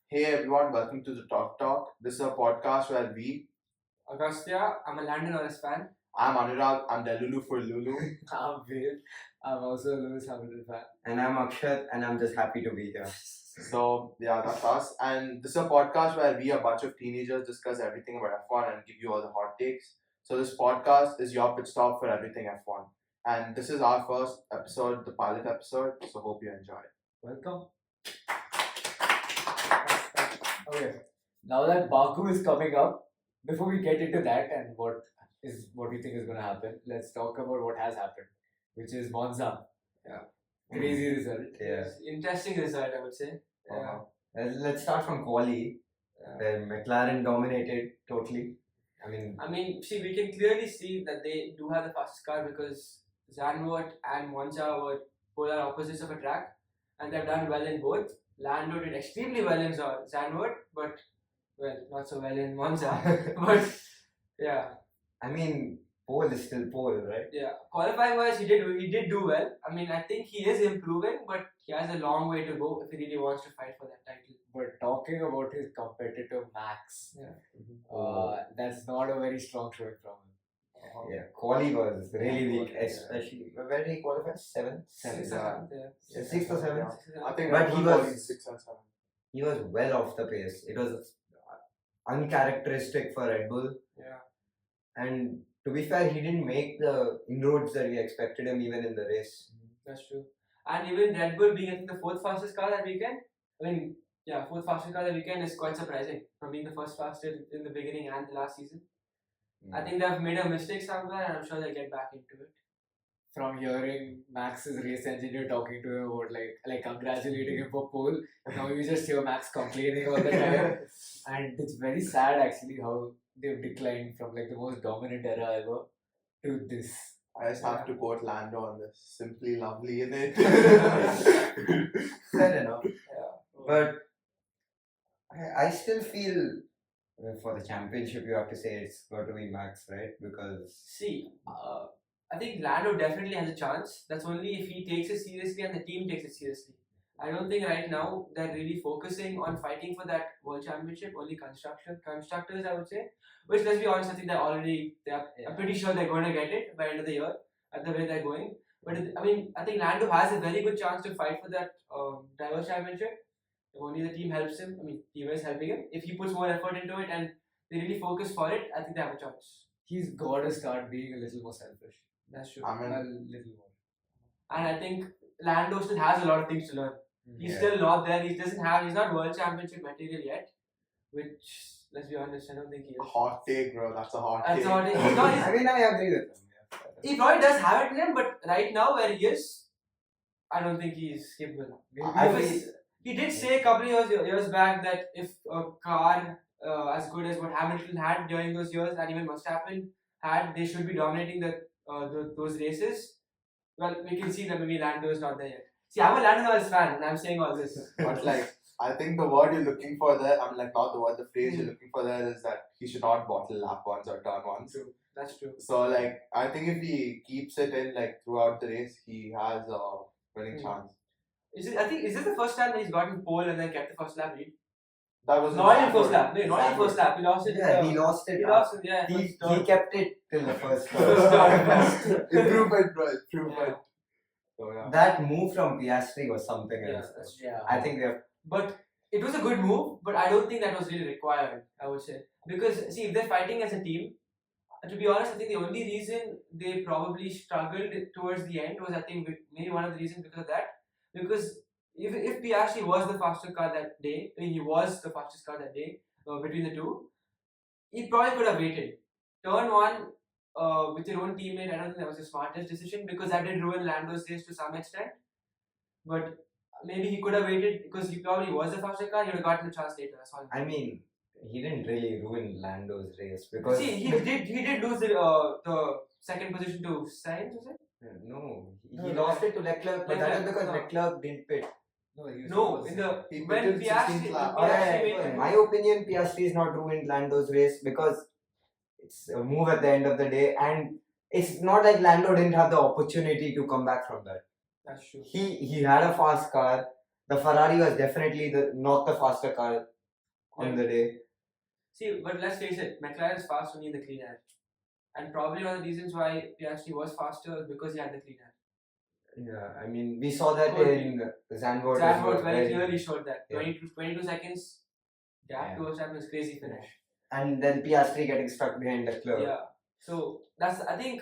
Hey everyone, welcome to the Throttle Talk. This is a podcast where Agastya, I'm a Lando Norris fan. I'm Anurag, I'm Delulu for Lulu. I'm Will. I'm also a Lewis Hamilton fan. And I'm Akshat, and I'm just happy to be here. So, yeah, that's us. And this is a podcast where we, a bunch of teenagers, discuss everything about F1 and give you all the hot takes. So, this podcast is your pit stop for everything F1. And this is our first episode, the pilot episode. So, hope you enjoy. Welcome. Okay. Now that Baku is coming up, before we get into that and what we think is going to happen, let's talk about what has happened, which is Monza. Yeah. Crazy result. Yeah. Interesting result, I would say. Uh-huh. Let's start from quali, where McLaren dominated totally. I mean, see, we can clearly see that they do have the fastest car because Zandvoort and Monza were polar opposites of a track, and they've done well in both. Lando did extremely well in Zandvoort, but well, not so well in Monza. But yeah, I mean, pole is still pole, right? yeah. Qualifying wise, he did do well. I mean, I think he is improving, but he has a long way to go if he really wants to fight for that title. But talking about his competitor Max, that's not a very strong showing from him. Yeah, quali was really weak, especially where did he qualify? Seventh? Sixth Or seventh? I think But Red he Bull was- 6 and 7. He was well off the pace. It was uncharacteristic for Red Bull. Yeah. And to be fair, he didn't make the inroads that we expected him even in the race. That's true. And even Red Bull being, I think, the fourth fastest car that weekend. Fourth fastest car that weekend is quite surprising from being the first fastest in the beginning and the last season. I think they've made a mistake somewhere, and I'm sure they'll get back into it. From hearing Max's race engineer talking to him about like congratulating him for pole, now you just hear Max complaining all the time, and it's very sad actually how they've declined from like the most dominant era ever to this. I just have to quote Lando on this. Simply lovely, innit? Fair enough. Yeah. But I still feel for the championship, you have to say it's got to be Max, right? Because See, I think Lando definitely has a chance. That's only if he takes it seriously and the team takes it seriously. I don't think right now they're really focusing on fighting for that world championship. Only constructors, I would say. Which, let's be honest, I think I'm pretty sure they're going to get it by end of the year at the way they're going. But I think Lando has a very good chance to fight for that drivers championship. If only the team helps him. Team is helping him. If he puts more effort into it and they really focus for it, I think they have a chance. He's got to start being a little more selfish. That's true. A little more. And I think Lando still has a lot of things to learn. He's still not there. He's not world championship material yet. Which, let's be honest, I don't think he is. Hot take, bro. That's a hot That's take. not it. He's not- I mean, I agree with him. He probably does have it in him, but right now where he is, I don't think he's capable. He did say a couple of years back that if a car as good as what Hamilton had during those years, and even Verstappen had, they should be dominating those races. Well, we can see that maybe Lando is not there yet. See, I'm a Lando Norris fan, and I'm saying all this. But I think the word you're looking for there, not the word, the phrase you're looking for there is that he should not bottle lap ones or turn ones. True. That's true. So I think if he keeps it in throughout the race, he has a winning chance. Is this the first time that he's gotten pole and then kept the first lap lead? That was Not in first lap. No, not in first lap. He lost it. Yeah, he lost it. He lost it. Yeah. He kept it till the first Improvement, bro. Improvement. So yeah. That move from Piastri was something else. I think they have. But it was a good move, but I don't think that was really required, I would say. Because, see, if they're fighting as a team, to be honest, I think the only reason they probably struggled towards the end was, I think, maybe one of the reasons because of that. Because if Piastri was the fastest car that day, he was the fastest car that day between the two, he probably could have waited. Turn one with your own teammate, I don't think that was the smartest decision because that did ruin Lando's race to some extent. But maybe he could have waited because he probably was the fastest car, he would have gotten a chance later. That's all. I mean, he didn't really ruin Lando's race because. See, he did lose the second position to Sainz, was it? No, he lost it to Leclerc, but that is because Leclerc didn't pit. No, He when pitted Piastri 16th lap. In my opinion, Piastri is not ruined Lando's race because it's a move at the end of the day, and it's not like Lando didn't have the opportunity to come back from that. That's true. He had a fast car. The Ferrari was definitely not the faster car on the day. See, but let's face it, McLaren is fast only in the clean air. And probably one of the reasons why Piastri was faster was because he had the clean air. Yeah, I mean, we saw that Could in Zandvoort. Zandvoort very clearly showed that. Yeah. 22 seconds gap Yeah. to Verstappen was crazy finish. And then Piastri getting stuck behind Leclerc. Yeah. So that's, I think,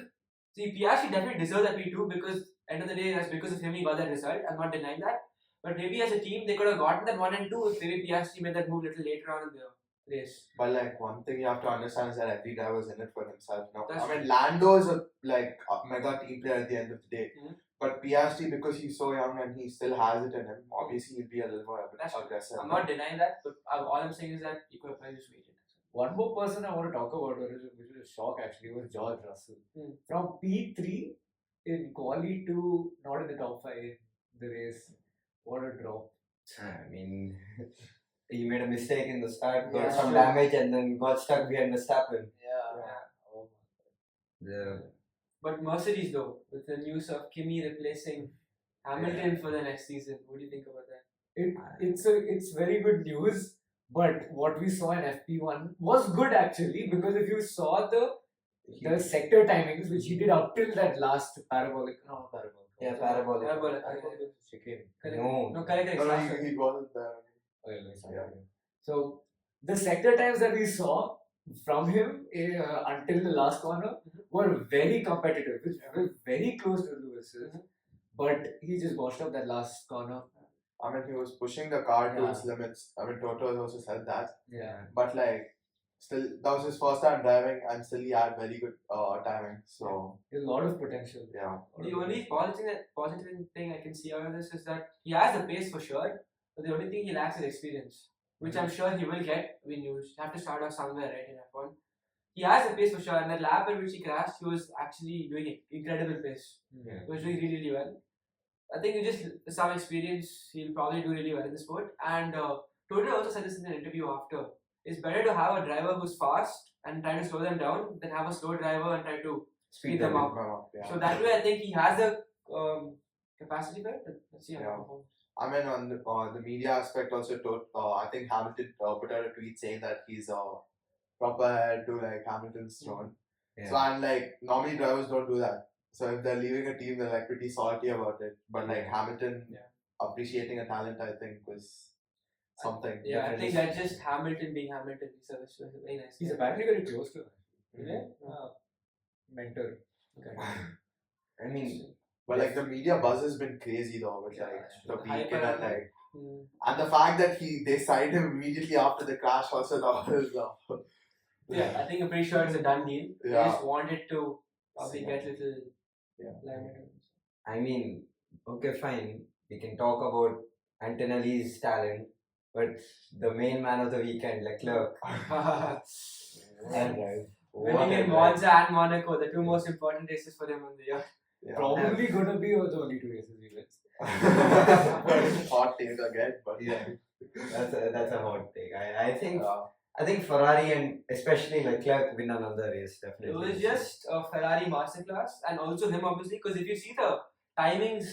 see, Piastri definitely deserves that P2 because end of the day, that's because of him he got that result. I'm not denying that. But maybe as a team, they could have gotten that 1 and 2 if maybe Piastri made that move a little later on in the race. But like one thing you have to understand is that every driver's in it for himself now. That's I mean, Lando is a mega team player at the end of the day. Mhm. But Piastri, because he's so young and he still has it in him, obviously he'll be a little more That's true. aggressive. I'm not denying that, but all I'm saying is that he could have probably just waited. One more person I want to talk about, which was a shock actually, was George Russell. From P3 in quali to not in the top 5 in the race. What a drop. I mean, he made a mistake in the start, got Yeah, some sure. damage, and then got stuck behind Verstappen. Oh. The But Mercedes though, with the news of Kimi replacing Hamilton for the next season, what do you think about that? It's very good news, but what we saw in FP1 was good actually, because if you saw the sector timings which he did up till that last parabolic, parabolic. chicane. Correct. No. No, correct. No, last one. he wasn't there. Okay, let me start Yeah. again. So the sector times that we saw from him until the last corner were very competitive, which were very close to Lewis's, but he just washed up that last corner. I mean, he was pushing the car to Yeah. its limits. I mean, Toto has also said that. Yeah. But still, that was his first time driving, and still he had very good timing. So There's a lot of potential. yeah. The only positive thing I can see out of this is that he has the pace for sure, but the only thing he lacks is experience, which I'm sure he will get when you have to start off somewhere, right, in F1. He has the pace for sure, and that lap at which he crashed, he was actually doing it. Incredible pace. Yeah. He was doing really, really well. I think with just some experience, he'll probably do really well in the sport. And Toto also said this in an interview after. It's better to have a driver who's fast and try to slow them down than have a slow driver and try to speed them up. Yeah. So that way, I think he has the capacity for it. Let's see how Yeah. it performs. I mean, on the media aspect also, I think Hamilton put out a tweet saying that he's proper heir to Hamilton's throne. Yeah. So and normally drivers don't do that. So if they're leaving a team, they're pretty salty about it. But Hamilton appreciating a talent, I think, was something. Yeah, I definitely. think that's just Hamilton being Hamilton. So it's very nice. He's apparently very close to him. Yeah. Mentor. I mean, But the media buzz has been crazy though with Yeah, the the hype beacon and around it. and the fact that they signed him immediately after the crash also that was Yeah, I think I'm pretty sure it's a done deal. They Yeah. just wanted to probably Yeah. get little Yeah. limelight. I mean, okay, fine. We can talk about Antonelli's talent, but the main man of the weekend, Leclerc. And Winning in Monza and Monaco, the two most important races for him in the year. Yeah. Probably going to be the only 2 races he wins. Hot take again, but Yeah. That's a hot take. I think uh, I think Ferrari and especially Leclerc win another race It definitely. was just a Ferrari masterclass, and also him obviously, because if you see the timings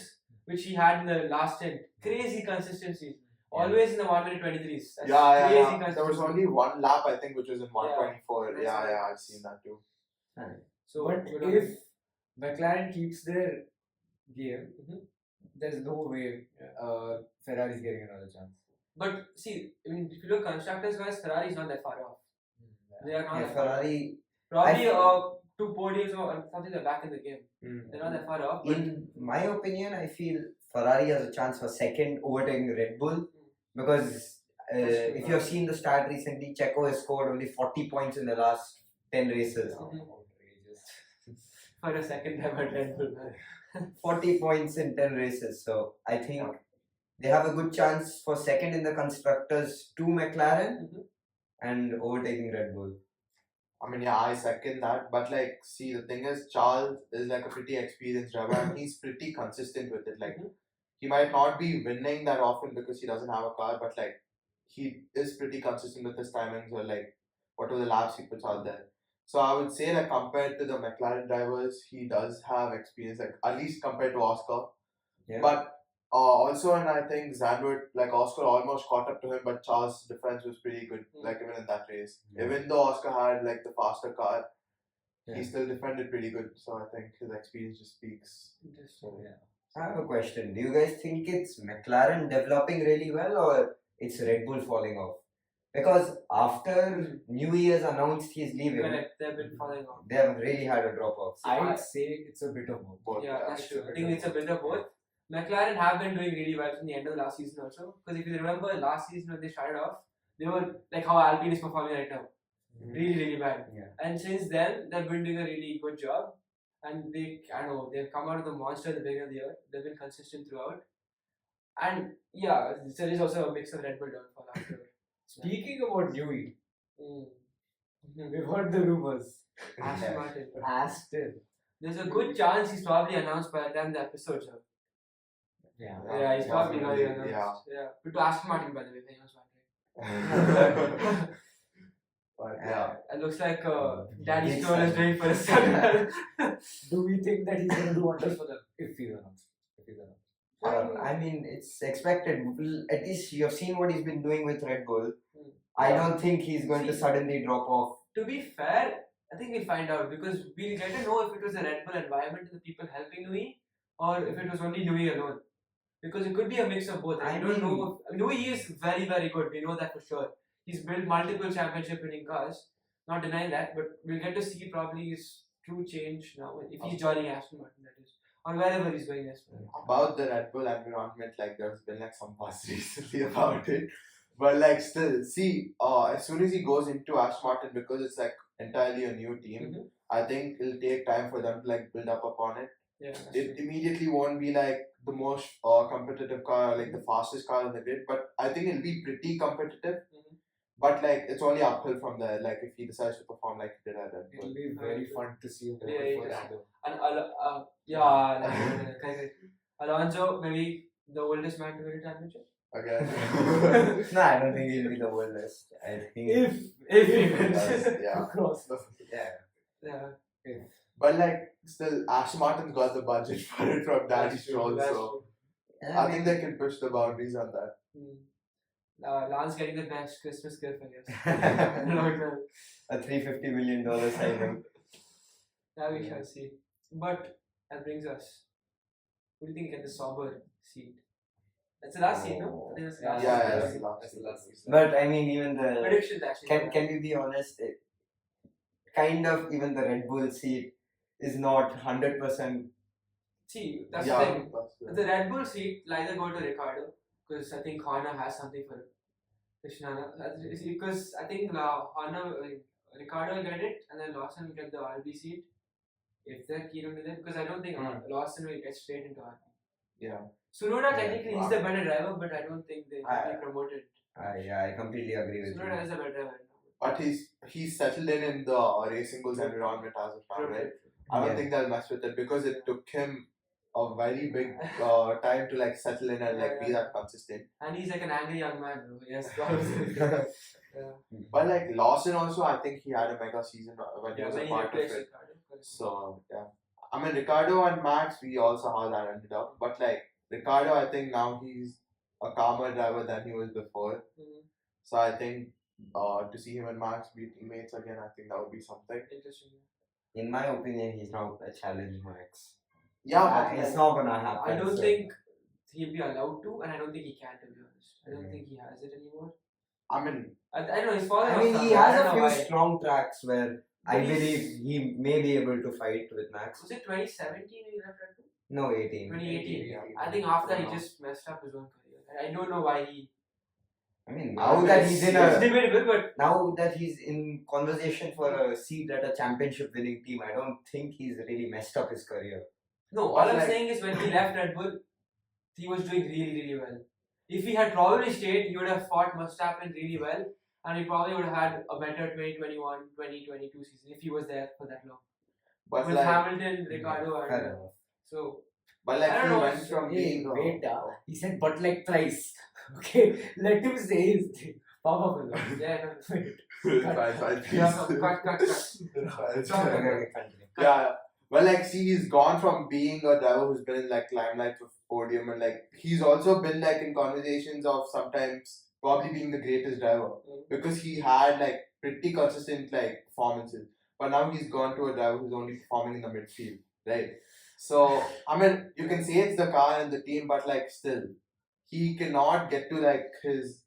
which he had in the last stint, crazy consistency. Always in the 1 minute 23s. That's yeah. crazy There consistency. was only one lap I think which was in 124. That's Yeah, right. I've seen that too. So, But good on if him. McLaren keeps their game, there's no way Ferrari's getting another chance. But see, I mean, if you look constructors wise, Ferrari is not that far off. They are not Yeah, that far off. Ferrari, Probably I 2 podiums or something like back in the game. They're not that far off. But in my opinion, I feel Ferrari has a chance for second overtaking Red Bull because That's true. if you have seen the start recently, Checo has scored only 40 points in the last 10 races. Outrageous. for a second time at Red Bull. 40 points in 10 races. So I think they have a good chance for second in the constructors to McLaren and overtaking Red Bull. I mean, yeah, I second that. But see, the thing is, Charles is a pretty experienced driver, and he's pretty consistent with it. He might not be winning that often because he doesn't have a car, but he is pretty consistent with his timings or what are the laps he puts out there. So I would say compared to the McLaren drivers, he does have experience, at least compared to Oscar. Yeah. But Also, and I think Zandvoort, like Oscar almost caught up to him, but Charles' defense was pretty good, like even in that race. Yeah. Even though Oscar had like the faster car, Yeah. he still defended pretty good. So I think his experience just speaks. Interesting. I have a question. Do you guys think it's McLaren developing really well or it's Red Bull falling off? Because after New Year's announced he's leaving, Correct. They've been falling off. they have really had a drop off. I'd say it's a bit of both. Both, Yeah, that's it's true. a I bit think of it's a bit of both. McLaren have been doing really well from the end of the last season also. Because if you remember last season when they started off, they were like how Alpine is performing right now. Really, really bad. Yeah. And since then, they've been doing a really good job. And they've come out of the monster at the beginning of the year. They've been consistent throughout. And yeah, there is also a mix of Red Bull downfall after. Speaking about Newey, Mm. we've heard the rumors. Aston Martin. Aston. There's a good chance he's probably announced by the time the episode's up. Yeah. Yeah, he's probably possibly, already announced. yeah. Yeah. But to Aston Martin, by the way, if anyone's wondering. But yeah, It looks like Daddy Big Stone is sign. doing for his son. Do we think that he's going to do wonders for them if he's announced? I mean, it's expected. At least you have seen what he's been doing with Red Bull. Hmm. I don't think he's going to suddenly drop off. To be fair, I think we'll find out because we'll get to know if it was a Red Bull environment and the people helping Nui or if it was only Nui alone. Because it could be a mix of both. I don't know. Nui is very, very good. We know that for sure. He's built multiple championship winning cars. Not denying that, but we'll get to see probably his true change now if he's joining Aston Martin, that is. Or wherever he's going as well. about the Red Bull environment, like there's been like some buzz recently about it. But like still, see, as soon as he goes into Aston Martin, because it's like entirely a new team, Mhm. I think it'll take time for them to like build up upon it. Yeah, that's It true. immediately won't be like the most competitive car, like the fastest car in the grid, but I think it'll be pretty competitive. Mhm. But like it's only uphill from there. Like if he decides to perform like he did at Red Bull. It'll be very fun to see him Yeah, for yeah. Lando. And correct. Alonso, maybe the oldest man to win a championship. Again. No, I don't think he'll be the oldest. I think. If he wins. Yes, yeah. Across. Yeah. Yeah. But like still, Aston Martin's got the budget for it from Danny That's true, Stroll, that's so true. I think they can push the boundaries on that. Lance getting the best Christmas gift, I guess. Long term. A $350 million signing. Now we shall see. But that brings us. Who do you think get the Sauber seat? That's the last seat, no? I think that's the last Yeah, seat. yeah, that's that's the last. the last season. But I mean, even the. Predictions actually. Can we be honest? Kind of even the Red Bull seat is not 100%. See, that's Yeah, the thing. that's good. The Red Bull seat will either go to Ricardo because I think Horner has something for Krishnana. Because I think Ricardo will get it and then Lawson will get the RB seat if they're keen on it. Because I don't think Lawson will get straight into RB. Yeah. Sunoda Yeah, technically is the better driver, but I don't think they will I- be promoted. Yeah, I completely agree with Sunoda you. is a better driver. But he's settled in the racing bulls environment as of now, right? I don't Yeah. think they'll mess with it because it took him a very big time to like settle in and like be Yeah. that consistent. And he's like an angry young man, bro. Yes, yeah. But like Lawson also, I think he had a mega season when he Yeah, was when a he part of replaced it. Ricardo. Correct. So yeah, I mean Ricardo and Max, we all saw how that ended up. But like Ricardo, I think now he's a calmer driver than he was before. Mhm. So I think to see him and Max be teammates again, I think that would be something. Interesting. In my opinion, he's not a challenge max. Yeah, but It's like, not gonna happen. I don't so- think he'll be allowed to, and I don't think he can, to be honest. I don't Mhm. think he has it anymore. I mean, I don't know, he's fallen I off mean, some, he but I has don't a know few why. strong tracks where I But he's- believe he may be able to fight with Max. Was it 2017 he left Red Bull? No, 18. 2018. Yeah. I think after he just messed up his own career. I don't know why he. I mean, I now mean, that he's in It's a debatable, but now that he's in conversation for a seat at a championship winning team, I don't think he's really messed up his career. no, all But I'm like- saying is when he left Red Bull, he was doing really, really well. If he had probably stayed, he would have fought Verstappen really well, and he probably would have had a better 2021 2022 season if he was there for that long. but With like, Hamilton, Ricardo, Fair and. enough. So. but like I don't he know, went from Hey, being wait, he said but like thrice. Okay, let him say his thing. Papa will. Yeah, Fine, yeah, cut. It's Okay, fine. continue. Yeah, Well, like, see, he's gone from being a driver who's been in like limelight of podium, and like he's also been like in conversations of sometimes probably being the greatest driver because he had like pretty consistent like performances. But now he's gone to a driver who's only performing in the midfield, right? So I mean, you can say it's the car and the team, but like still, he cannot get to like his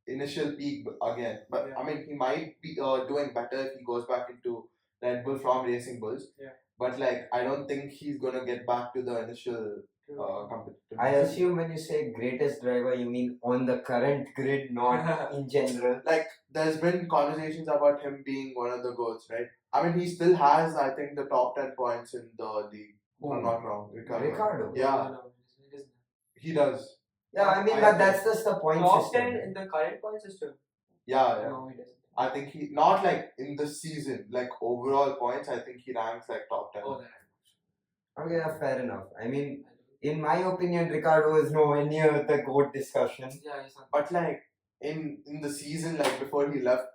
initial peak again. But I mean, he might be doing better if he goes back into Red Bull from Racing Bulls. Yeah. But like, I don't think he's gonna get back to the initial competitive. I assume when you say greatest driver, you mean on the current grid, not in general. Like, there's been conversations about him being one of the goats, right? I mean, he still has, I think, the top 10 points in the league. If I'm not wrong. Ricardo. Yeah, No, he doesn't. he does. Yeah, I mean, but that's just the point Top system. 10 in the current point system. Yeah, yeah. No, he doesn't. I think he, not like in the season, like overall points, I think he ranks like top 10. Oh, that. Okay, yeah, fair enough. I mean, in my opinion, Ricardo is nowhere near the GOAT discussion. Yeah, he's not. But like, in the season, like before he left,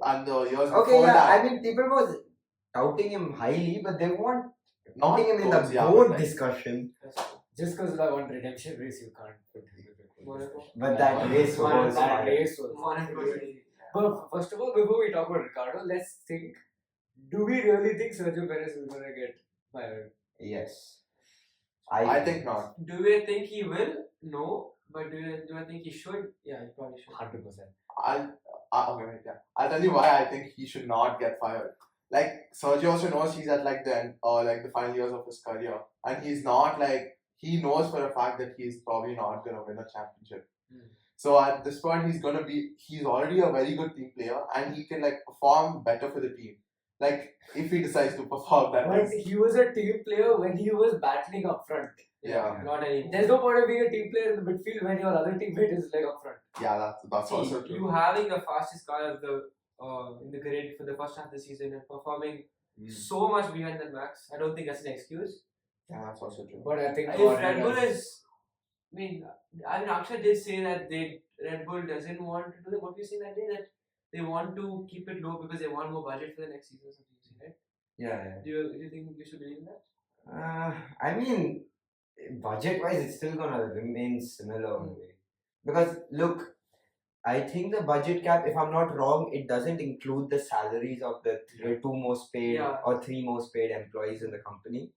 and the years Okay, before yeah, that. I mean, people was touting him highly, but they weren't Not putting him in the goats, yeah, GOAT but, like, discussion. That's true. Just because of that one redemption race, you can't put him in the Monaco. But that race was that fire. race was. Monaco was really- But first of all, before we talk about Ricardo, let's think. Do we really think Sergio Perez is going to get fired? Yes. I think not. Do we think he will? No. But do I think he should? Yeah, he probably should. 100%. Okay, wait, yeah. I'll tell you why I think he should not get fired. Like, Sergio also knows he's at like the end, like the final years of his career, and he's not like, he knows for a fact that he's probably not gonna win a championship. So at this point, he's already a very good team player, and he can like perform better for the team. Like, if he decides to perform that But way. he was a team player when he was battling up front. Yeah. Not anymore. There's no point of being a team player in the midfield when your other teammate is like up front. Yeah, that's See, also true. you having the fastest car of the in the grid for the first half of the season and performing so much behind the Max, I don't think that's an excuse. Yeah, that's also true. But I think If Red Bull is, I mean, Akshay did say that Red Bull doesn't want to do that. What were you saying that day? That they want to keep it low because they want more budget for the next season or something, right? Yeah. Do you think you should believe in that? I mean, budget-wise, it's still gonna remain similar only. Because look, I think the budget cap, if I'm not wrong, it doesn't include the salaries of the two most paid or three most paid employees in the company.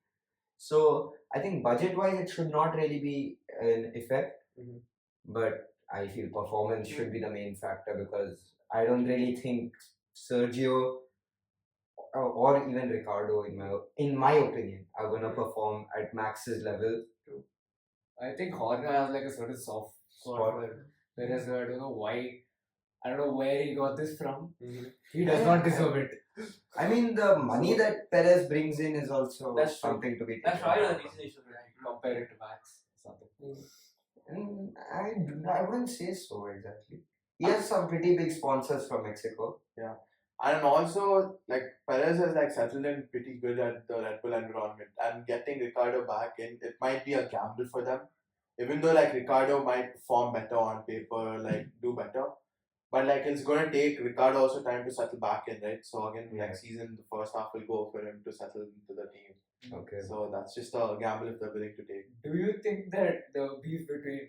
So I think budget-wise, it should not really be an effect. But I feel performance should be the main factor because I don't really think Sergio or even Ricardo, in my opinion, are gonna perform at Max's level. I think Horner has like a certain soft spot for Perez. I don't know why. I don't know where he got this from. He does not deserve it. I mean, the money that Perez brings in is also That's true. something to be That's taken right. note The of. reason you should be Compare it to Max or something. I wouldn't say so exactly. He has some pretty big sponsors from Mexico. Yeah. And also, like, Perez has like settled in pretty good at the Red Bull environment, and getting Ricardo back in, it might be a gamble for them. Even though like Ricardo might perform better on paper, like do better, but like it's gonna take Ricardo also time to settle back in, right? So again, next season the first half will go for him to settle into the team. Okay. So that's just a gamble if they're willing to take. Do you think that the beef between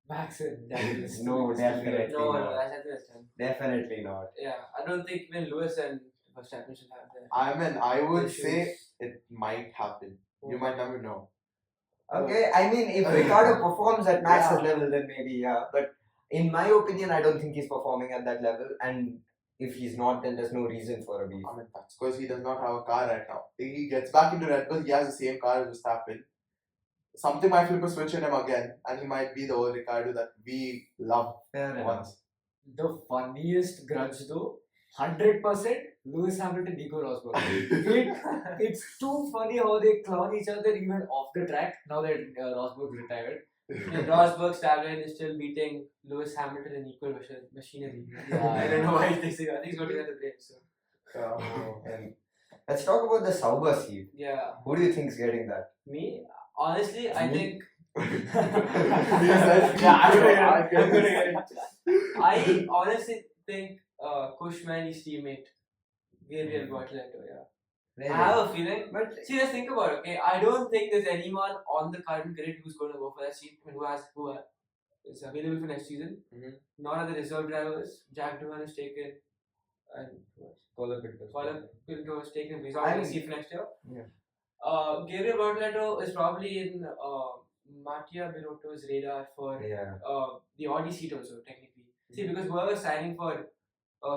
Max and Daniel is No, still definitely No, not. that's done. Definitely not. Yeah, I don't think even Lewis and Verstappen should have that. I mean, I would Issues. say it might happen. You might never know. Okay, I mean, if Ricardo performs at Max's level, then maybe, yeah. But in my opinion, I don't think he's performing at that level. And if he's not, then there's no reason for a beef. I mean, that's because he does not have a car right now. He gets back into Red Bull, he has the same car as Verstappen. Something might flip a switch in him again, and he might be the old Ricardo that we love Fair enough. once. The funniest grudge though, 100% Lewis Hamilton, Nico Rosberg. It's too funny how they clown each other even off the track now that Rosberg's retired. And Rosberg's tagline is still beating Lewis Hamilton in equal machinery. Yeah. I don't know why he's saying. I think he's going to get the break. So And let's talk about the Sauber seat. yeah, Who do you think's getting that? me honestly, I think I'm gonna get it. I honestly think Cushman, his teammate, Gabriel Bortoleto, Really? I have a feeling. But See, let's think about it. Okay, I don't think there's anyone on the current grid who's going to go for that seat. I mean, who is available for next season. Mhm. None of the reserve drivers. Jack Doohan is taken, and Paula Pinto is taken. He's on the seat for next year. Yeah. Gabriel Bortoleto is probably in Mattia Binotto's radar for the Audi seat also technically. See, because whoever's signing for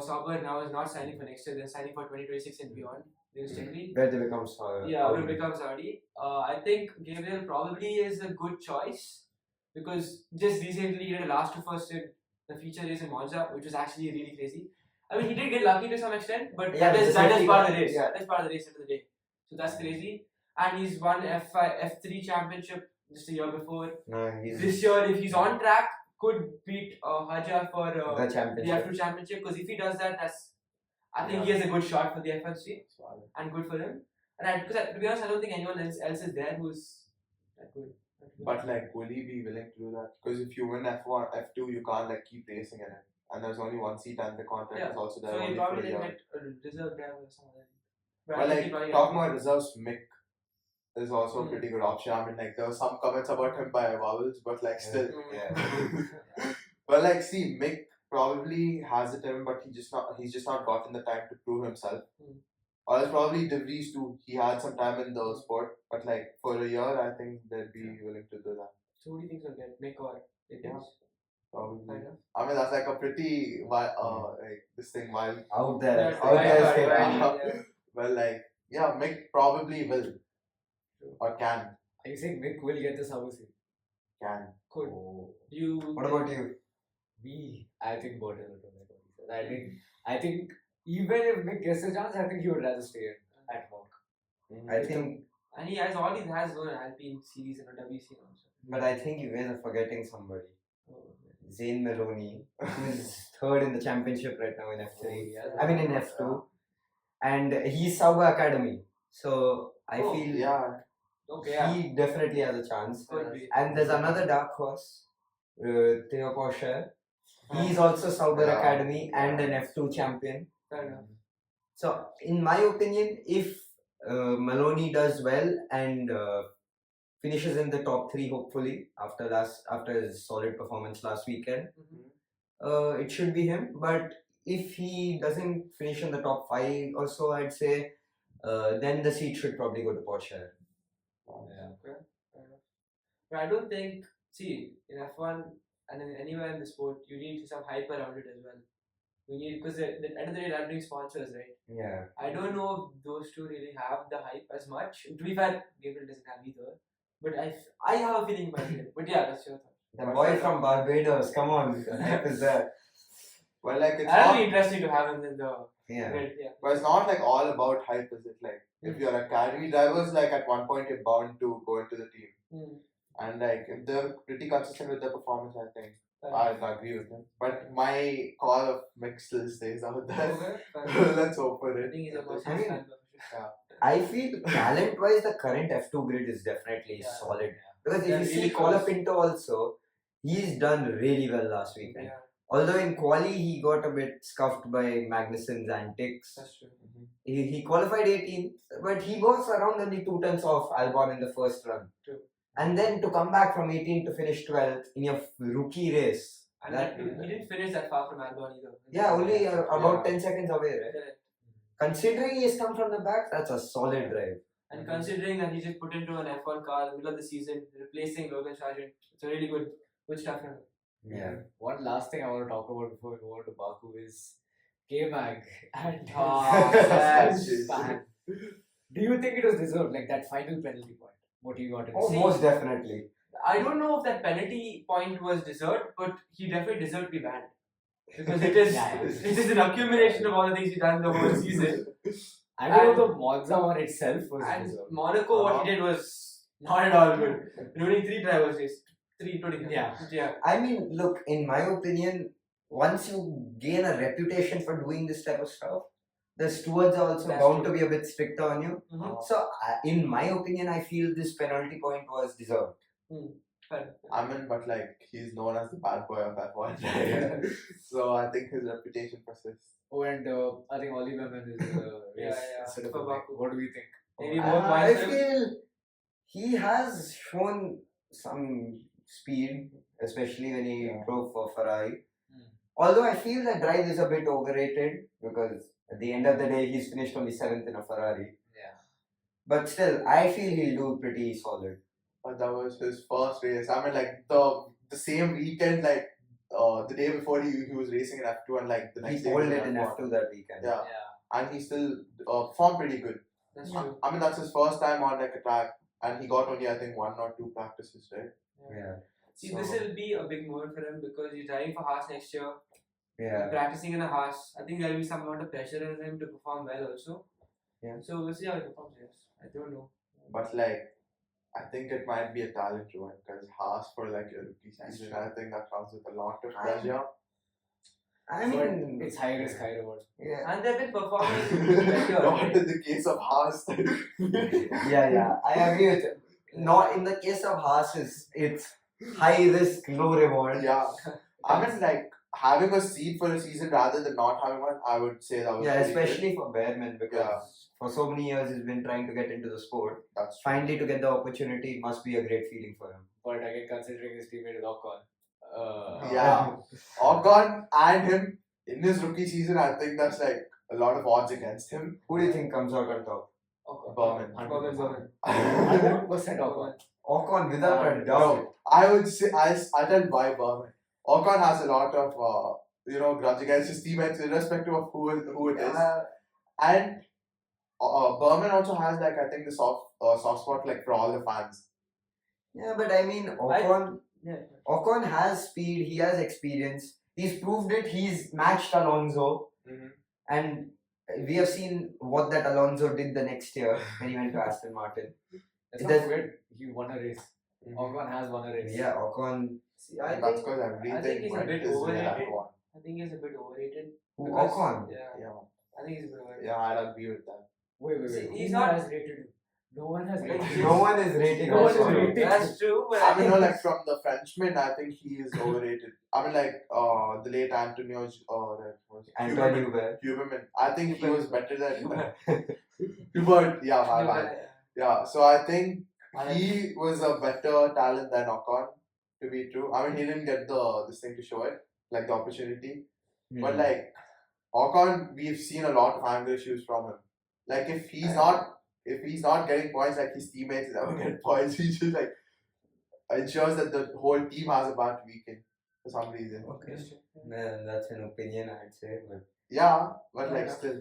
Sauber now is not signing for next year. They're signing for 2026 and beyond. Realistically. where they become Will become Saudi. I think Gabriel probably is a good choice because just recently he did a last to first in the feature race in Monza, which was actually really crazy. I mean, he did get lucky to some extent, but that is part of the race. Yeah. That is part of the race at the end of the day. So that's crazy. And he's won F3 championship just a year before. This year, if he's on track, could beat Haja for the F2 championship. Because if he does that, I think he has a good shot for the F1's seat and good for him. And because to be honest, I don't think anyone else is there who's that good. But like, will he be willing to do that? Because if you win F1, F2, you can't like keep racing in it, and there's only one seat, and the contract is also there. So he only probably for a didn't year. get a reserve driver or something. But like talking about reserves, Mick is also a pretty good option. I mean, like there were some comments about him by Vowels, but like still. But like, see, Mick probably has it in him, but he's just not gotten the time to prove himself. Or else probably De Vries too. He had some time in the sport, but like for a year, I think they'd be willing to do that. So who do you think will get Mick or Italians? Probably. I mean, that's like a pretty like this thing wild out there. Well, like Mick probably will or can. Are you saying Mick will get the Sauber seat? Can. Could. What about you? I think Bortoleto. I think even if Mick gets a chance, I think he would rather stay at home. I think. And he already has won an Alpine series and a WC also. But I think you guys are forgetting somebody. Zane Maloney, who is third in the championship right now in F3. In F2. And he's Sauber Academy. So I feel he definitely has a chance. And there's another dark horse, Theo Porsche. He's also Sauber Academy and an F2 champion. Fair enough. So, in my opinion, if Maloney does well and finishes in the top 3, hopefully after his solid performance last weekend, it should be him. But if he doesn't finish in the top 5 or so, I'd say then the seat should probably go to Porsche. But I don't think, see, in F1 and anywhere in the sport, you need some hype around it as well. Because at the end of the day, that brings sponsors, right? Yeah. I don't know if those two really have the hype as much. To be fair, Gabriel doesn't have either. But I have a feeling about it. But yeah, that's your thought. The boy from Barbados, come on, the hype is there. Well, like it's That'll be interesting to have him in the grid, But it's not like all about hype, is it? Like if you're academy drivers, like at one point you're bound to go into the team. And like if they're pretty consistent with their performance, I think I'd agree with them. But my call of Mick still stays out there. Let's hope for it. I think he's a Mercedes fan. I feel talent-wise, the current F2 grid is definitely solid. Because if you see Paula Pinto also, he's done really well last weekend. Although in quali he got a bit scuffed by Magnussen's antics. That's true. He qualified 18th, but he was around only 2 tenths off Albon in the first run. True. And then to come back from 18th to finish 12th in your rookie race. And he didn't finish that far from Albon either. Yeah, only about 10 seconds away, right? Correct. Considering he's come from the back, that's a solid drive. And considering that he just put into an F1 car in the middle of the season, replacing Logan Sargent, it's a really good stuff from him. Yeah. One last thing I want to talk about before we move on to Baku is K-Mag and ban. Do you think it was deserved, like that final penalty point? What do you want to say? Most definitely. I don't know if that penalty point was deserved, but he definitely deserved to be banned. Because it is an accumulation of all the things he's done the whole season. I don't know the Monza one itself was and deserved. Monaco, what he did was not at all good. Including 3 drivers race. 3 including him. Yeah. I mean, look, in my opinion, once you gain a reputation for doing this type of stuff, the stewards are also bound to be a bit stricter on you. So, in my opinion, I feel this penalty point was deserved. Fair. I mean, but like he's known as the bad boy of F1, right? So I think his reputation persists. Oh, and I think Oli Behrman is Yeah, race yeah, instead of for a Baku. What do you think? Maybe Oh, more I points for him. feel he has shown some speed, especially when he Yeah. drove for Ferrari. Hmm. Although I feel that drive is a bit overrated because at the end of the day he's finished only 7th in a Ferrari. Yeah. But still, I feel he'll do pretty solid. But that was his first race. I mean, like the same weekend, like the day before he was racing in F2, and like the next He day he was pulled in it in F1. F2 that weekend. Yeah, Yeah. and he still performed pretty good. That's true. I mean, that's his first time on like a track, and he got only I think 1 or 2 practices, right? Yeah. See, this will be a big moment for him because he's driving for Haas next year. Yeah. He's practicing in a Haas. I think there will be some amount of pressure on him to perform well also. Yeah. So we'll see how he performs. Yes, I don't know. But like, I think it might be a talent ruin because Haas for like a rookie That's season, true. I think that comes with a lot of I- pressure. I But mean, it's high risk, high reward. yeah. And they've been performing better. Not right? in the case of Haas. Yeah, I agree with you. Not in the case of Haas, it's high risk, low reward. Yeah, I mean, like having a seat for a season rather than not having one, I would say that was Yeah, pretty good. especially for Behrman because Yeah. for so many years he's been trying to get into the sport. That's Finally, to get the opportunity must be a great feeling for him. But again, considering his teammate is Ocon. Yeah. Ocon and him in his rookie season, I think that's like a lot of odds against him. Who do you think comes out on top? Okay. Berman. Berman. 100% Ocon. Ocon, without a doubt. No, I would say I tell why Berman. Ocon has a lot of grudge against his teammates, irrespective of who it is. And Berman also has like I think the soft spot like for all the fans. Yeah, but I mean, Ocon Yeah. has speed, he has experience. He's proved it. He's matched Alonso, Mhm. and we have seen what that Alonso did the next year when he went to Aston Martin. Let's It not does- forget, he won a race. Ocon has won a race. Yeah, Ocon. See, I And that's think because everything he's a went bit his way overrated. that one. I think he's a bit overrated. Who, because- Ocon? Yeah. Yeah, I think he's a bit overrated. yeah, I'd agree with that. Wait. See, Who he's not- has rated him? No one has rated him. No one is rating No one is Ocon. rating. That's true, but I mean, no, like from the Frenchman, I think he is overrated. I mean, like the late Antonio Antoine Hubert. Huberman. I think he was better than Hubert. Yeah, my bad. Yeah, so I think he was a better talent than Ocon, to be true. I mean, he didn't get this thing to show it, like the opportunity. But like Ocon, we've seen a lot of anger issues from him. Like if he's not getting points, like his teammates never get points. He just like ensures that the whole team has a bad weekend for some reason. Okay. That's an opinion, I'd say. But Yeah, but like Yeah. still,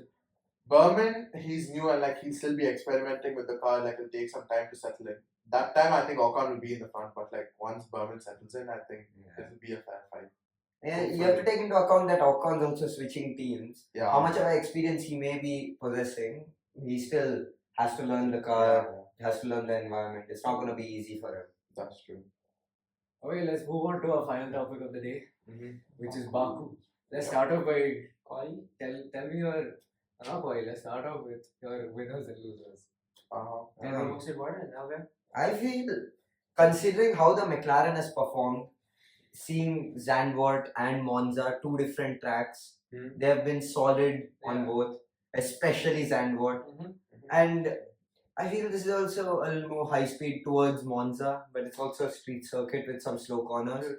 Berman, he's new and like he'll still be experimenting with the car. Like it'll take some time to settle in. That time, I think Ocon will be in the front, but like once Berman settles in, I think it will be a fair fight. yeah, you have to take into account that Ocon's also switching teams. Yeah. How much of experience he may be possessing, he still has to learn the car, has to learn the environment. It's not going to be easy for him. That's true. Okay, let's move on to our final topic of the day, which is Baku. Let's start off by tell me your not Koi, let's start off with your winners and losers. And the most important now, where? I feel, considering how the McLaren has performed, seeing Zandvoort and Monza, two different tracks, they have been solid on Yeah. both, especially Zandvoort. And I feel this is also a little more high speed towards Monza, but it's also a street circuit with some slow corners. True.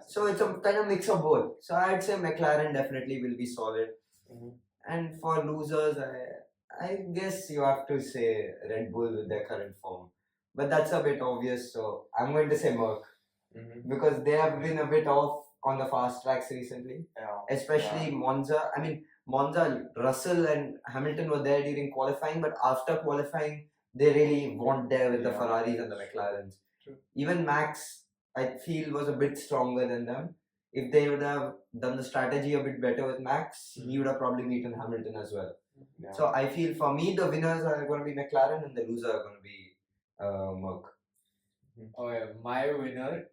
So it's a kind of mix of both. So I'd say McLaren definitely will be solid. And for losers, I guess you have to say Red Bull with their current form. But that's a bit obvious, so I'm going to say Merc. Because they have been a bit off on the fast tracks recently. Yeah. Especially Monza. I mean, Monza, Russell and Hamilton were there during qualifying, but after qualifying, they really weren't there with the Yeah. Ferraris and the McLarens. True. Even Max, I feel, was a bit stronger than them. If they would have done the strategy a bit better with Max, he would have probably beaten Hamilton as well. Yeah. So I feel for me, the winners are going to be McLaren and the losers are going to be Merc. Oh yeah, my winner,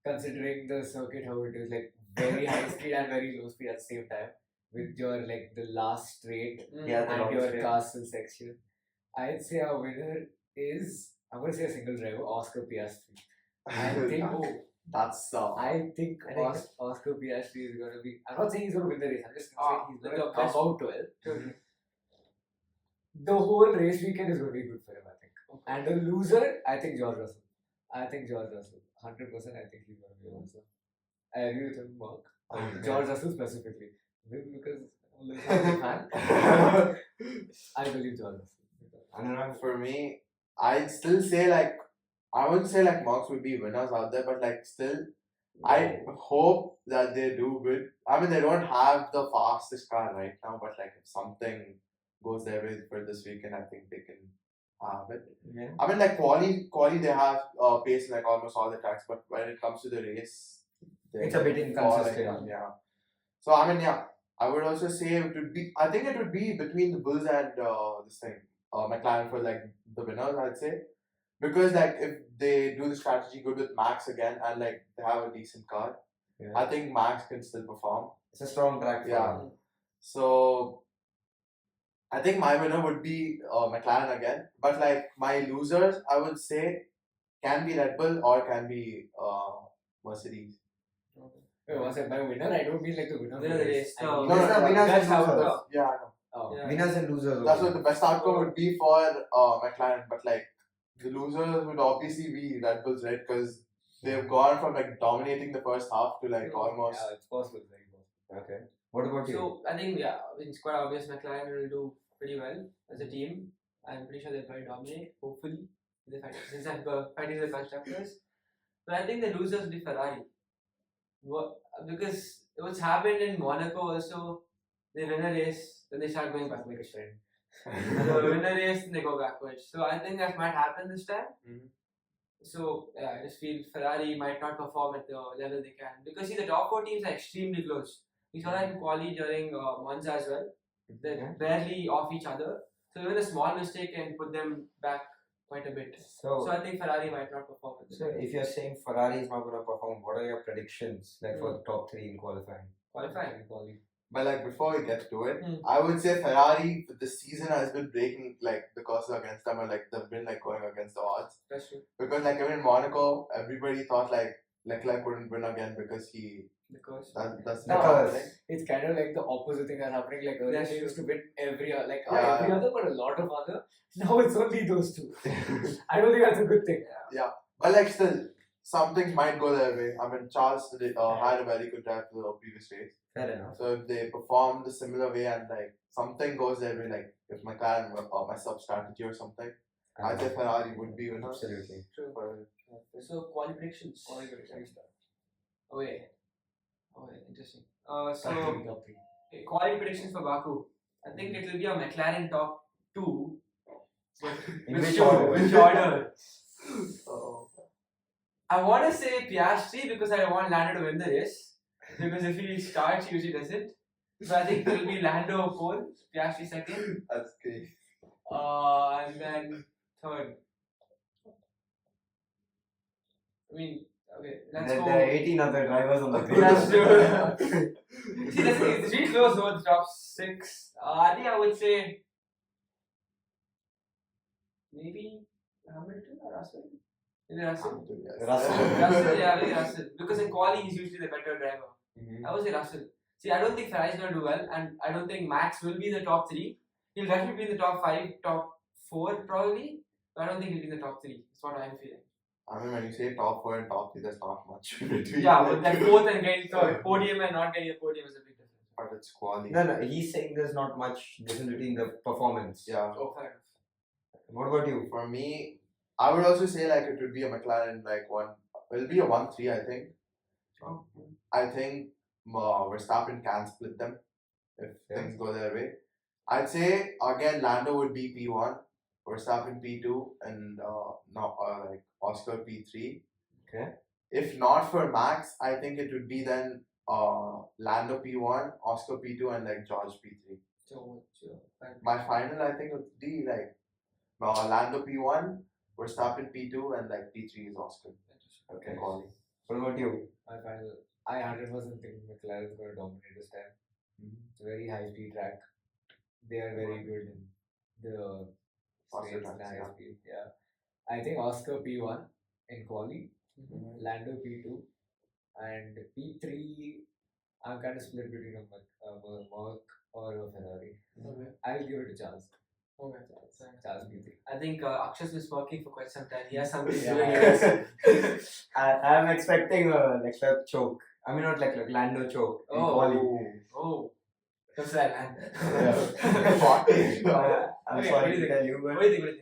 considering the circuit how it is like very high speed and very low speed at the same time, with your like the last straight Yeah, the and long your straight. castle section, I'd say our winner is I'm gonna say a single driver, Oscar Piastri. I think. That's I think I think- Oscar Piastri is going to be. I'm not saying he's going to win the race. I'm just Ah, saying he's going the to come best- out well. The whole race weekend is going to be good for him, I think. And the loser, I think George Russell. 100%. I think he's going to be also. I agree with him, Mark. Okay. George Russell specifically. Maybe because I'm a fan. I believe George Russell. Anurag, For me, I'd still say like I wouldn't say like Marks would be winners out there, but like still, I hope that they do good. I mean, they don't have the fastest car right now, but like if something goes their way for this weekend, I think they can have it. Yeah. I mean, like quali they have pace in like almost all the tracks, but when it comes to the race, It's a bit inconsistent. falling, yeah. So I mean, yeah, I would also say it would be. I think it would be between the Bulls and this thing, McLaren for like the winners. I'd say because like if they do the strategy good with Max again and like they have a decent car, Yeah. I think Max can still perform. It's a strong track for Yeah. him. So I think my winner would be McLaren again. But like my losers, I would say can be Red Bull or can be Mercedes. Wait, was it my winner? I don't mean like the winner of Winner of the race. I No, mean- There's the winners that's and how it losers. goes. Yeah, I know. Oh. Yeah. Winners and losers. That's only. what the best outcome would be for McLaren. But like the losers would obviously be Red Bulls, right? Because they've gone from like dominating the first half to like almost. Yeah, it's possible. Very possible. Okay. What about you? So I think it's quite obvious McLaren will do pretty well as a team. I'm pretty sure they'll probably dominate. Hopefully, they fight, since I'm fighting the constructors. But I think the losers will be Ferrari. Because what's happened in Monaco also, they win a race, then they start going back like a trend. They win a race, then they go backwards. So I think that might happen this time. Mhm. So yeah, I just feel Ferrari might not perform at the level they can because see the top four teams are extremely close. We saw that in quali during Monza as well. They're barely off each other. So even a small mistake can put them back quite a bit. So I think Ferrari might not perform at the So if you're saying Ferrari is not going to perform, what are your predictions like for the top three in qualifying? qualifying. But like before we get to it, Mm. I would say Ferrari this season has been breaking like the curses against them, and like they've been like going against the odds. That's true. Because like even in Monaco, everybody thought like Leclerc wouldn't win again because Because that's No, the because- It's kind of like the opposite thing that's happening. Like earlier, That's they used to win every Yeah. every other, but a lot of other. Now it's only those two. I don't think that's a good thing. But like still, some things might go their way. I mean, Charles had a very good drive to the previous race. Fair enough. So if they perform the similar way and like something goes their way, like if McLaren mess up strategy or something, I'd say Ferrari would be winners. Absolutely. true. But So quali predictions. Oh wait, interesting. So Top three. okay, quali predictions for Baku. I think it will be a McLaren top 2. But In which order? Which order? oh, I want to say Piastri because I want Lando to win the race. Because if he starts, he usually doesn't. So I think it will be Lando pole, Piastri second, that's great. and then third. I mean, okay, let's There go. are 18 other drivers on the grid. That's true. See, it's really close though, the top 6. I think I would say maybe Hamilton or Russell. Maybe Russell. Russell. Russell, yeah, maybe Russell. Because in quali, he's usually the better driver. Mhm. I would say Russell. See, I don't think Ferrari's going to do well, and I don't think Max will be in the top 3. He'll definitely be in the top 5, top 4 probably, but I don't think he'll be in the top 3. That's what I'm feeling. I mean, when you say top 4 and top 3, there's not much in between. Yeah, but that 4th and getting third, podium and not getting a podium is a big difference. But it's quality. No, he's saying there's not much difference between the performance. Yeah. Oh, fair enough. What about you? For me, I would also say like it would be a McLaren like one. It'll be a 1-3, I think. Oh, I think Verstappen can split them if Yeah. things go their way. I'd say again Lando would be P1, Verstappen P2, and like Oscar P3. Okay. If not for Max, I think it would be then Lando P1, Oscar P2, and like George P3. so fair. My final, I think, would be like Lando P1, Verstappen P2, and like P3 is Oscar. Okay. Quality. What about you? My final. I 100% think McLaren is going to dominate this time. It's a very high speed track. They are very good in the Faster straights and tracks, high yeah. speed. Yeah. I think Oscar P1 in quali Lando P2, and P3. I'm kind of split between a Merc or a Ferrari. Okay. I'll give it to Charles. Okay. Charles P3. I think Akshay's been smoking for quite some time. He has something to do Yeah. with this. I'm expecting a choke. I mean, not like Lando choke in quali. Oh. That's that, man. I'm Okay, what sorry do you to think? tell you, What but do you think?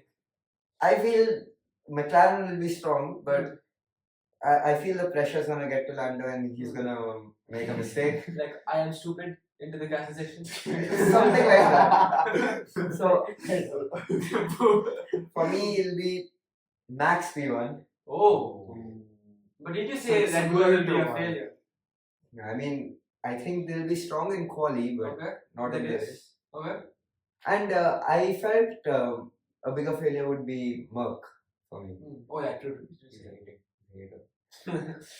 I feel McLaren will be strong, but I feel the pressure's gonna get to Lando and he's gonna make a mistake. Like, I am stupid into the gas section. Something like that. So for me, it'll be Max P1. Oh. But did you say It's Red Bull will be similar a to mine. failure? I mean, I think they'll be strong in quali, but Okay. not in That this. is. Okay. And I felt a bigger failure would be Merc for me. Oh, yeah, true.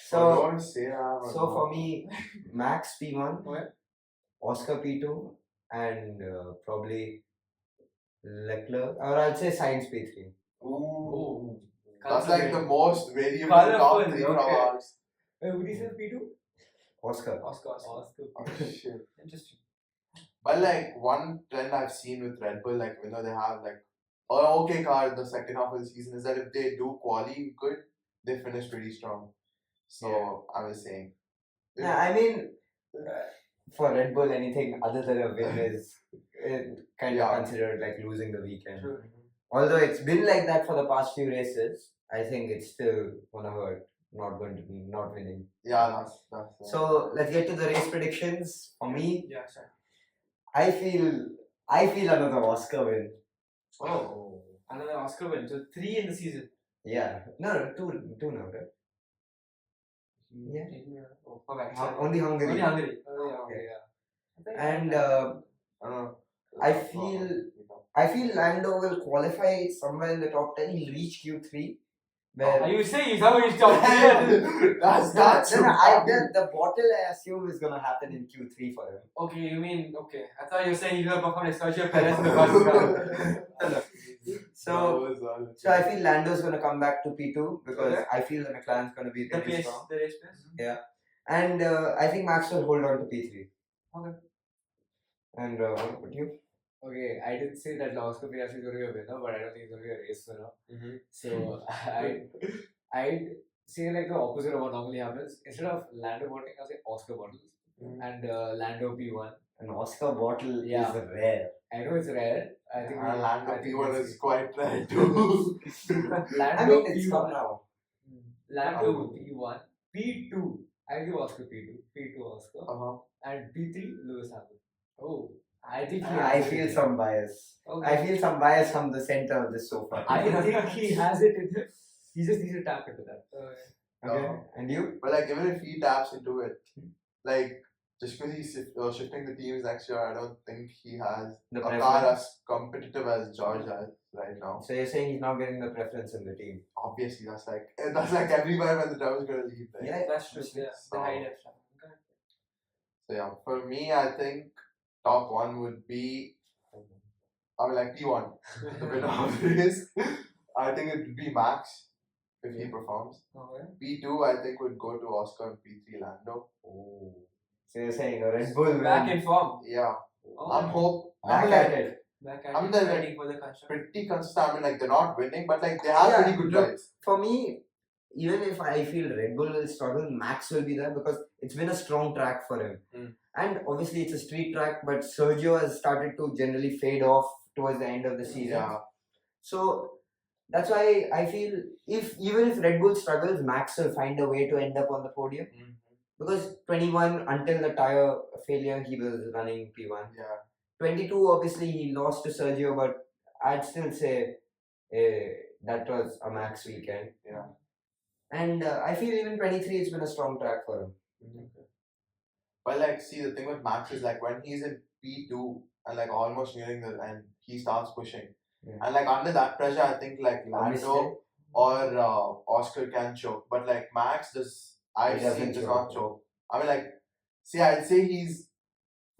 So, don't say that. so for me, Max P1, Okay. Oscar P2, and probably Leclerc, or I'll say Sainz P3. Ooh. Oh. That's like the most variable Colourful, top three from okay. ours. Would you say P2? Oscar. Oscar. Oh, shit. Interesting. But like one trend I've seen with Red Bull, like they have like an okay car in the second half of the season, is that if they do quali good, they finish pretty strong. So I was saying. Yeah, I mean, for Red Bull, anything other than a win is kind of considered like losing the weekend. True. Although it's been like that for the past few races, I think it's still gonna hurt not winning. Yeah, that's So let's get to the race predictions. For me, Yeah, sorry. I feel another Oscar win. Oh. Another Oscar win. So 3 in the season. Yeah, no, two now, right? Yeah. Oh, okay. Sorry. Only Hungary. Only Hungary. Oh, yeah. And I don't know. I feel Lando will qualify somewhere in the top 10. He'll reach Q3. Where Are you saying he's how he's top 10? That's the bottle I assume is gonna happen in Q3 for him. Okay, you mean, okay. I thought you were saying he's going to perform like Sergio Perez in the first round. So I feel Lando's gonna come back to P2 because Okay. I feel the McLaren's gonna be The really pace, strong. the race pace. And I think Max will hold on to P3. Okay. And what about you? Okay, I didn't say that Oscar Piastri is going to be a winner, but I don't think he's going to be a race winner. Mhm. So I'd say like the opposite of what normally happens. Instead of Lando voting, I'll say Oscar bottles and Lando P1. An Oscar bottle Yeah. is rare. I know it's rare. I think Lando I think P1 we'll is see. quite rare too. Lando I mean, it's P1. come now. Lando P1, P2. I'll give Oscar P2, P2 Oscar, and P3 Lewis Hamilton. Oh, I think I feel some bias. Okay. I feel some bias from the center of the sofa. I think he has it in him. He just needs to tap into that. Okay. And you? But like even if he taps into it, like just because he's shifting the teams next year, I don't think he has The a car preference. as competitive as George has right now. So you're saying he's not getting the preference in the team? Obviously, that's like everywhere when the driver's gonna leave. Right? Yeah, That's true. Yeah. The high def stuff. Okay. So yeah, for me, I think top one would be, I mean like P1, the winner of the race. I think it would be Max if he performs. Okay. P2, I think would go to Oscar and P3 Lando. Oh. So you're saying a Red Bull Back win. in form. Yeah, Oh, Back at it. Back at I'm it, the- waiting for the construct. pretty consistent. I mean, like they're not winning, but like they have Yeah, pretty good look, drives. For me, even if I feel Red Bull will struggle, Max will be there because it's been a strong track for him. And obviously it's a street track, but Sergio has started to generally fade off towards the end of the season. Yeah, So that's why I feel even if Red Bull struggles, Max will find a way to end up on the podium. Because 21 until the tire failure he was running P1. yeah. 22 obviously he lost to Sergio, but I'd still say that was a Max weekend. Yeah. And I feel even 23 it's been a strong track for him. But like, see, the thing with Max is like when he's in P2 and like almost nearing the end, he starts pushing. Yeah. And like under that pressure, I think like Obviously. Lando or Oscar can choke. But like Max does not choke. I mean like, see, I'd say he's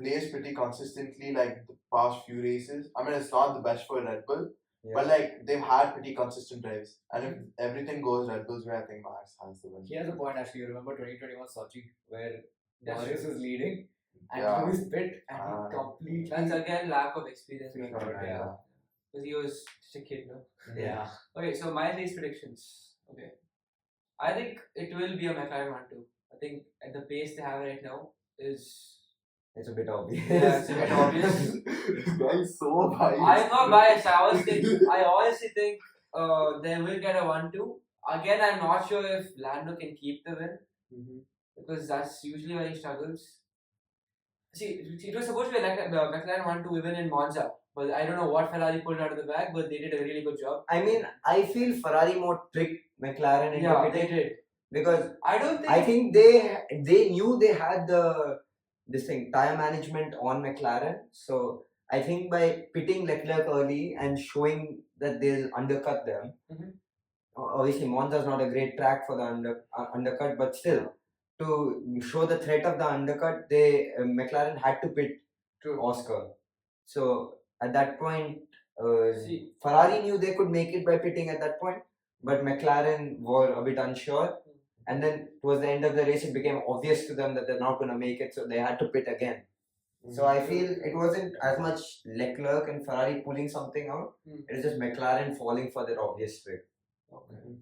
plays pretty consistently like the past few races. I mean, it's not the best for Red Bull, But like they've had pretty consistent drives, and if everything goes Red Bull's way, I think Max has the win. He has a point actually. You remember 2021 Sochi where That's Norris true. was leading and Yeah. Lewis pit and he completely. That's again lack of experience. Sure, yeah. Because he was just a kid, no? Yeah. Okay, so my race predictions. Okay. I think it will be a McLaren 1-2. I think at the pace they have right now is. It's a bit obvious. Yeah, it's a bit obvious. This guy is so biased. I'm not biased. I honestly think they will get a 1-2. Again, I'm not sure if Lando can keep the win because that's usually where he struggles. See, it was supposed to be like a McLaren 1-2 even in Monza, but I don't know what Ferrari pulled out of the bag, but they did a really good job. I mean, I feel Ferrari more tricked McLaren into Yeah, they pitting did. because I don't think. I think they knew they had this thing tire management on McLaren, so I think by pitting Leclerc early and showing that they'll undercut them. Obviously, Monza is not a great track for the undercut, but still, to show the threat of the undercut, McLaren had to pit Oscar. So at that point, Ferrari knew they could make it by pitting at that point, but McLaren were a bit unsure. And then towards the end of the race, it became obvious to them that they're not going to make it, so they had to pit again. So I feel it wasn't as much Leclerc and Ferrari pulling something out. It was just McLaren falling for that obvious trick. Okay.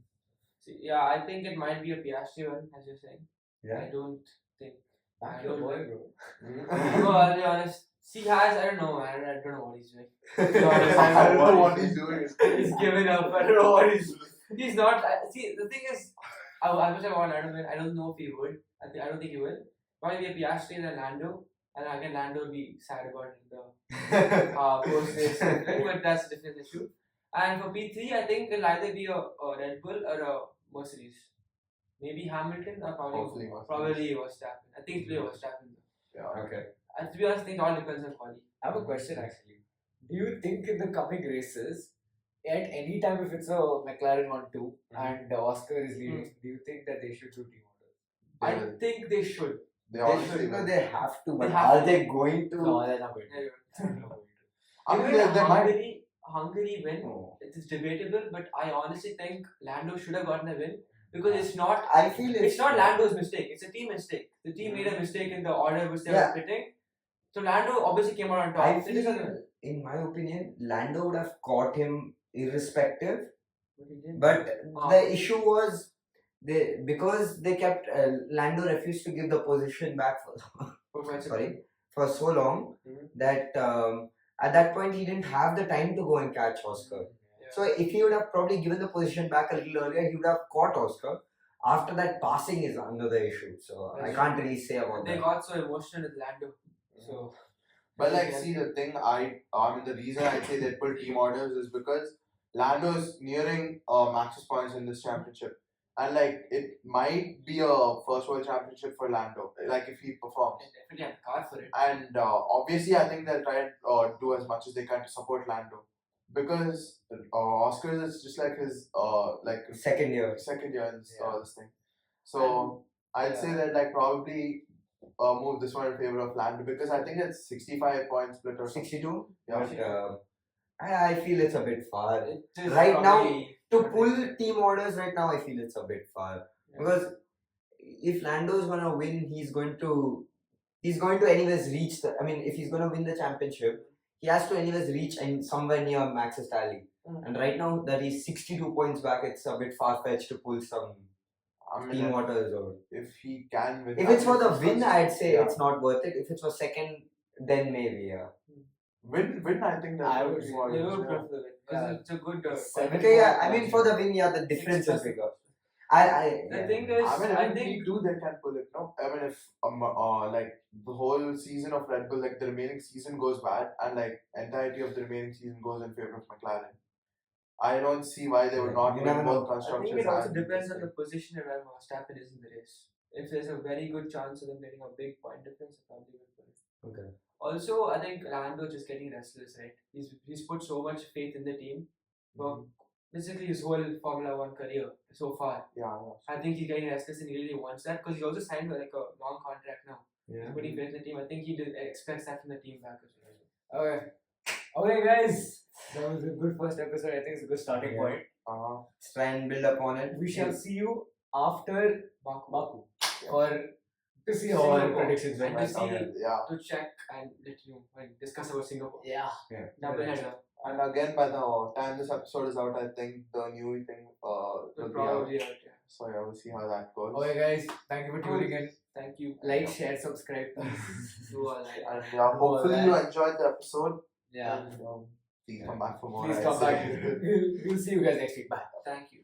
See, yeah, I think it might be a Piastri one, as you're saying. Yeah. I don't think. Back your boy, bro. No, I'll be honest. He has, I don't know, man. I don't know what he's doing. To be honest, I don't know what he's doing. He's given up. I don't know what he's doing. He's not. See, the thing is, I wish I want Lando win. I don't know if he would. I don't think he will. Probably be a Piastri and then Lando. And again, Lando will be sad about the post-race thing, but that's a different issue. And for P3, I think it'll either be a Red Bull or a Mercedes. Maybe Hamilton or Hopefully probably Verstappen. I think it's Verstappen. Yeah. Okay. To be honest, I think it all depends on quality. I have a question actually. Do you think in the coming races, at any time if it's a McLaren 1-2 and Oscar is leading, do you think that they should do team orders? I think they should. They They honestly should, will. they have to, but have are to. they going to? No, they're not going to. Yeah, They're not going to. I mean, Even they might. Hungary win. No. It's debatable, but I honestly think Lando should have gotten a win because it's not. I feel It's not Lando's mistake. It's a team mistake. The team made a mistake in the order which they were pitting. So Lando obviously came out on top. I feel, in my opinion, Lando would have caught him irrespective. But the issue was because they kept Lando refused to give the position back for so long that at that point he didn't have the time to go and catch Oscar. So if he would have probably given the position back a little earlier, he would have caught Oscar. After that, passing is another issue. So I can't really say about They that. got so emotional with Lando. So, But like, see, the thing I mean, the reason I say they pull team orders is because Lando is nearing Max's points in this championship, and like it might be a first world championship for Lando, like if he performs. they definitely have the card for it. And obviously, I think they'll try and do as much as they can to support Lando, because Oscar is just like his like Second year. in this thing. So I'd say that like probably move this one in favor of Lando because I think it's 65 points split or 62? Yeah. But I feel it's a bit far. It is Right now, probably- To pull team orders right now, I feel it's a bit far. Because if Lando is gonna win, he's going to anyways reach the. I mean, if he's gonna win the championship, he has to anyways reach and somewhere near Max's tally. And right now that he's 62 points back, it's a bit far fetched to pull some I mean, team orders out. if he can win. If it's for the win, I'd say yeah. it's not worth it. If it's for second, then maybe yeah. Win. I think that I would would be say more They will useful. prefer the win because it's a good. Okay, yeah. I mean, for the win, yeah, the difference is bigger. The thing is, I mean, I if think we do, they can pull it. No, I mean, if like the whole season of Red Bull, like the remaining season goes bad, and like entirety of the remaining season goes in favor of McLaren, I don't see why they would not You win never know. both I constructors. think it also and depends on this the position and where Verstappen is in the race. If there's a very good chance of them getting a big point difference, I probably will put it. Okay. Also, I think Lando just getting restless, right? He's put so much faith in the team for basically his whole Formula One career so far. Yeah. I think he's getting restless and he really wants that because he also signed like a long contract now. Yeah. He's putting faith in the team. I think he expects that from the team back as well. Okay, guys. That was a good first episode. I think it's a good starting Yeah. point. Let's try and build upon it. We shall see you after Baku. Yeah. Or to see how our Singapore. predictions went. And to see, Yeah. to check and let you know and discuss about Singapore. Yeah. Double header. And again, by the time this episode is out, I think the new thing will We'll be out. probably out, yeah. So yeah, we'll see how that goes. Okay, guys. Thank you for tuning in. Thank you. Like, share, subscribe, please. Do all that. And yeah, hopefully you enjoyed the episode. Yeah. And, please come back for more. Please I come say. back. We'll see you guys next week. Bye. Thank you.